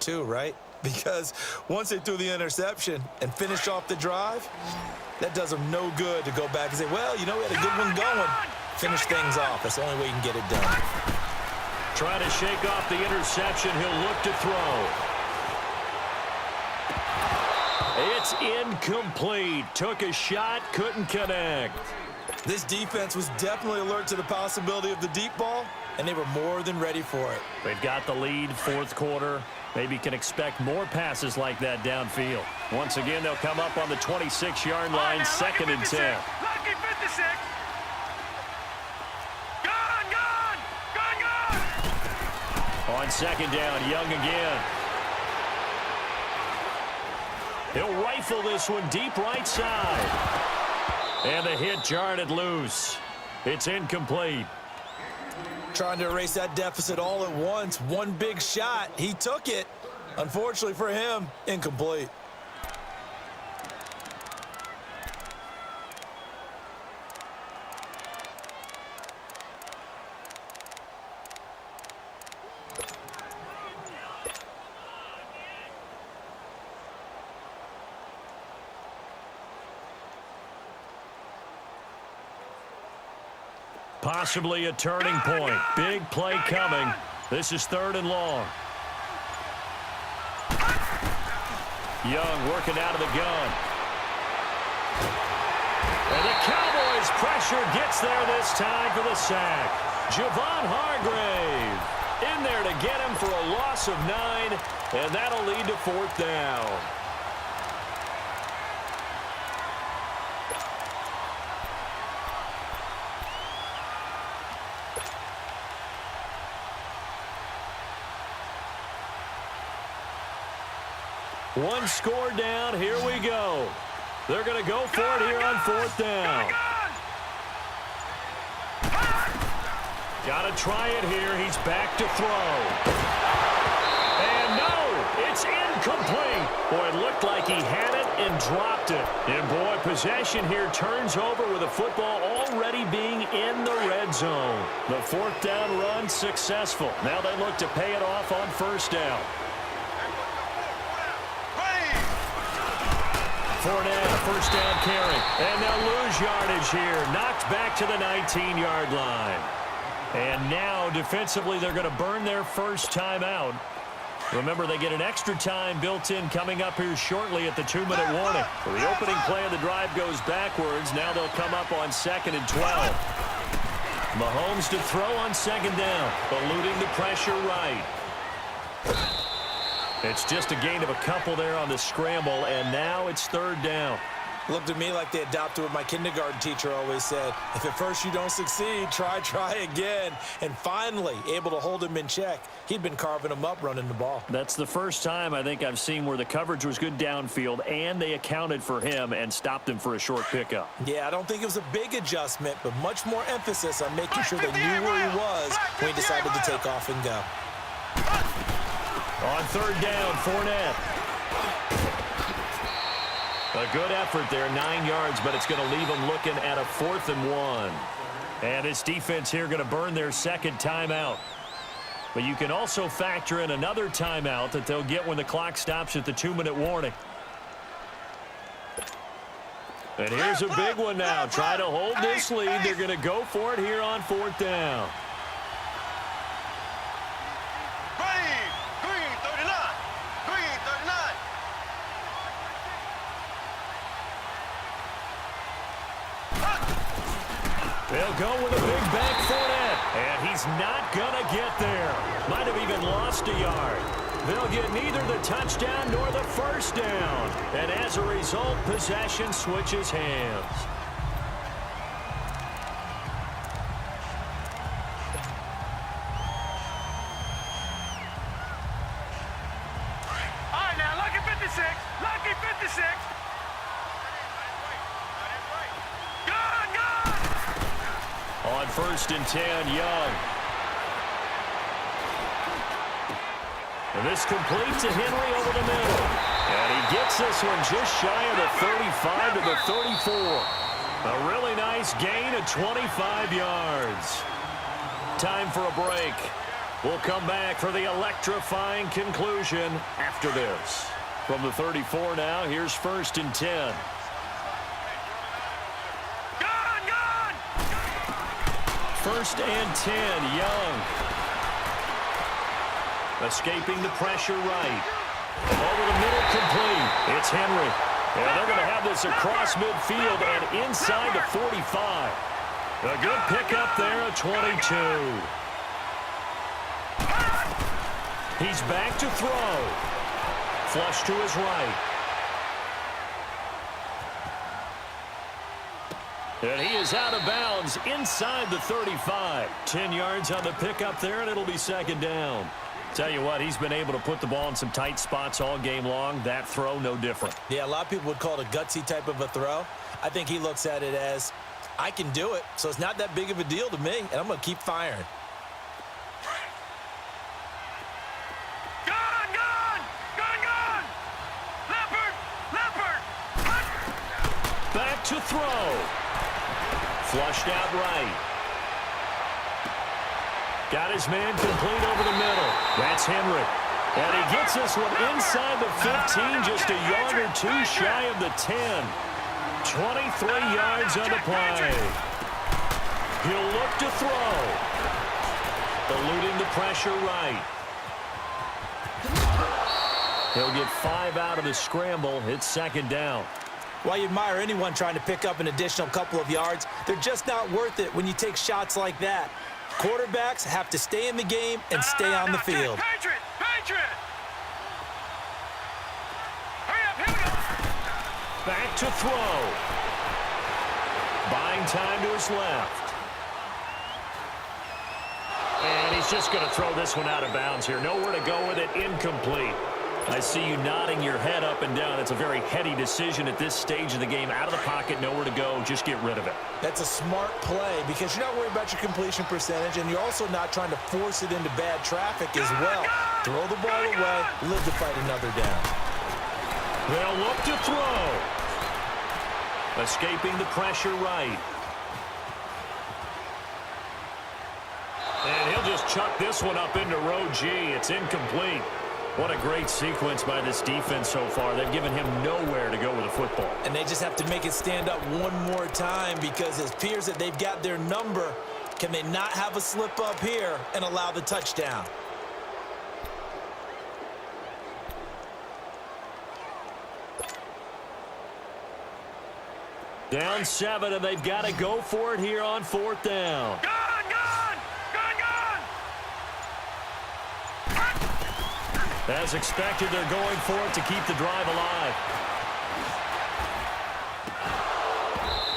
too, right? Because once they threw the interception and finished off the drive, that does them no good to go back and say, well, you know, we had a good one going. Finish things off. That's the only way you can get it done. Trying to shake off the interception. He'll look to throw. It's incomplete. Took a shot, couldn't connect. This defense was definitely alert to the possibility of the deep ball, and they were more than ready for it. They've got the lead, fourth quarter. Maybe can expect more passes like that downfield. Once again, they'll come up on the 26-yard line, second and 10. Lucky 56. Gone. On second down, Young again. He'll rifle this one deep right side. And the hit jarred it loose. It's incomplete. Trying to erase that deficit all at once. One big shot. He took it. Unfortunately for him, incomplete. Possibly a turning point. Big play coming. This is third and long. Young working out of the gun. And the Cowboys' pressure gets there this time for the sack. Javon Hargrave in there to get him for a loss of 9, and that'll lead to fourth down. One score down. Here we go. They're going to go for it here on fourth down. Got to try it here. He's back to throw. And no, it's incomplete. Boy, it looked like he had it and dropped it. And boy, possession here turns over with the football already being in the red zone. The fourth down run successful. Now they look to pay it off on first down. Fournette, first down carry. And they'll lose yardage here. Knocked back to the 19-yard line. And now, defensively, they're going to burn their first timeout. Remember, they get an extra time built in coming up here shortly at the 2-minute warning. So the opening play of the drive goes backwards. Now they'll come up on second and 12. Mahomes to throw on second down, eluding the pressure right. It's just a gain of a couple there on the scramble, and now it's third down. Looked to me like they adopted what my kindergarten teacher always said. If at first you don't succeed, try again. And finally, able to hold him in check. He'd been carving him up running the ball. That's the first time I think I've seen where the coverage was good downfield, and they accounted for him and stopped him for a short pickup. Yeah, I don't think it was a big adjustment, but much more emphasis on making sure they knew where he was when he decided to take off and go. On third down, Fournette. A good effort there, 9 yards, but it's going to leave them looking at a 4th and 1. And this defense here going to burn their second timeout. But you can also factor in another timeout that they'll get when the clock stops at the 2-minute warning. And here's a big one now. Try to hold this lead. They're going to go for it here on fourth down. They'll go with a big back Fournette, and he's not going to get there. Might have even lost a yard. They'll get neither the touchdown nor the first down. And as a result, possession switches hands. All right, now, lucky 56. Lucky 56. On first and 10, Young. And this completes to Henry over the middle. And he gets this one just shy of the 35 to the 34. A really nice gain of 25 yards. Time for a break. We'll come back for the electrifying conclusion after this. From the 34 now, here's 1st and 10. Gone! 1st and 10, Young. Escaping the pressure right. Over the middle, complete. It's Henry. And they're going to have this across midfield and inside the 45. A good pickup there at 22. He's back to throw. Flush to his right. And he is out of bounds inside the 35. 10 yards on the pickup there, and it'll be 2nd down. Tell you what, he's been able to put the ball in some tight spots all game long. That throw, no different. Yeah, a lot of people would call it a gutsy type of a throw. I think he looks at it as, I can do it, so it's not that big of a deal to me, and I'm going to keep firing. Gone! Leopard! Back to throw. Flushed out right. Got his man complete over the middle. That's Henry. And he gets this one inside the 15, just a yard or two shy of the 10. 23 yards on the play. He'll look to throw. Eluding the pressure right. He'll get 5 out of the scramble. It's 2nd down. While you admire anyone trying to pick up an additional couple of yards, they're just not worth it when you take shots like that. Quarterbacks have to stay in the game and stay on the field. Patriot! Hurry up, here we go! Back to throw. Buying time to his left. And he's just going to throw this one out of bounds here. Nowhere to go with it. Incomplete. I see you nodding your head up and down. It's a very heady decision at this stage of the game. Out of the pocket, nowhere to go. Just get rid of it. That's a smart play because you're not worried about your completion percentage, and you're also not trying to force it into bad traffic as well. Throw the ball away, live to fight another down. They'll look to throw. Escaping the pressure right. And he'll just chuck this one up into row G. It's incomplete. What a great sequence by this defense so far. They've given him nowhere to go with the football. And they just have to make it stand up one more time because it appears that they've got their number. Can they not have a slip up here and allow the touchdown? Down 7, and they've got to go for it here on 4th down. Gone! As expected, they're going for it to keep the drive alive.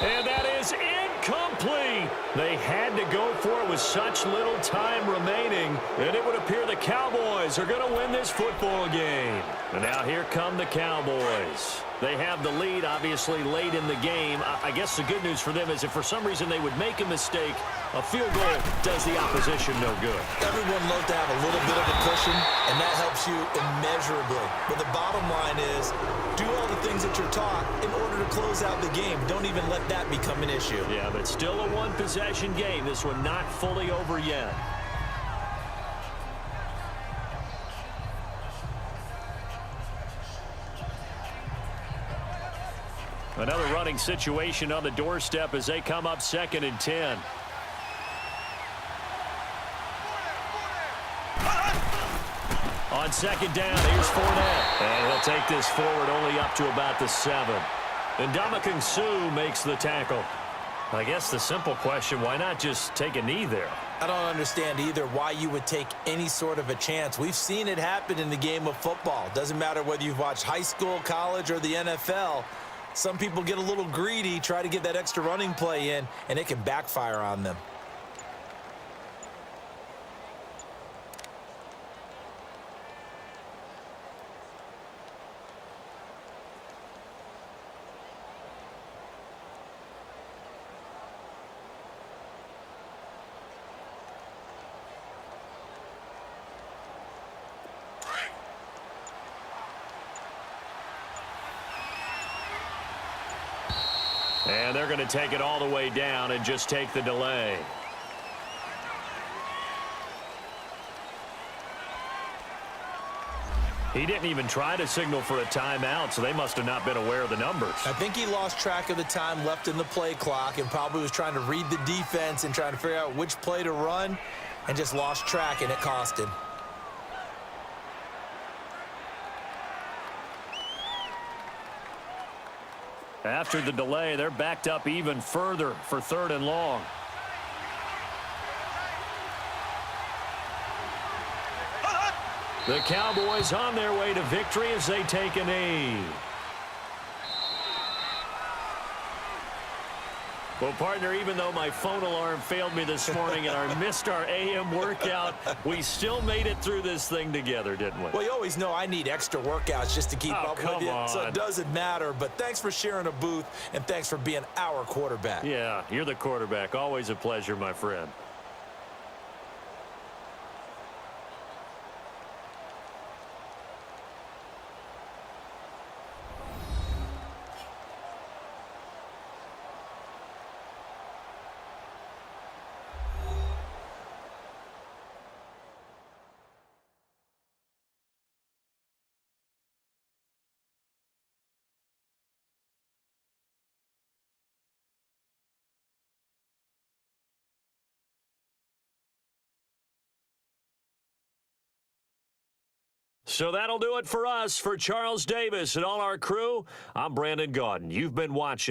And that is incomplete. They had to go for it with such little time remaining, and it would appear the Cowboys are going to win this football game. And now here come the Cowboys. They have the lead, obviously, late in the game. I guess the good news for them is if for some reason they would make a mistake, a field goal does the opposition no good. Everyone loves to have a little bit of a cushion, and that helps you immeasurably. But the bottom line is, do all the things that you're taught in order to close out the game. Don't even let that become an issue. Yeah, but still a one-possession game. This one not fully over yet. Another running situation on the doorstep as they come up 2nd and 10. On 2nd down, here's Fournette. And he'll take this forward only up to about the 7. And Ndamukong Suh makes the tackle. I guess the simple question, why not just take a knee there? I don't understand either why you would take any sort of a chance. We've seen it happen in the game of football. Doesn't matter whether you've watched high school, college, or the NFL. Some people get a little greedy, try to get that extra running play in, and it can backfire on them. And they're going to take it all the way down and just take the delay. He didn't even try to signal for a timeout, so they must have not been aware of the numbers. I think he lost track of the time left in the play clock and probably was trying to read the defense and trying to figure out which play to run and just lost track, and it cost him. After the delay, they're backed up even further for 3rd and long. The Cowboys on their way to victory as they take a knee. Well, partner, even though my phone alarm failed me this morning and I missed our AM workout, we still made it through this thing together, didn't we? Well, you always know I need extra workouts just to keep up with you, so it doesn't matter. But thanks for sharing a booth, and thanks for being our quarterback. Yeah, you're the quarterback. Always a pleasure, my friend. So that'll do it for us. For Charles Davis and all our crew, I'm Brandon Gaudin. You've been watching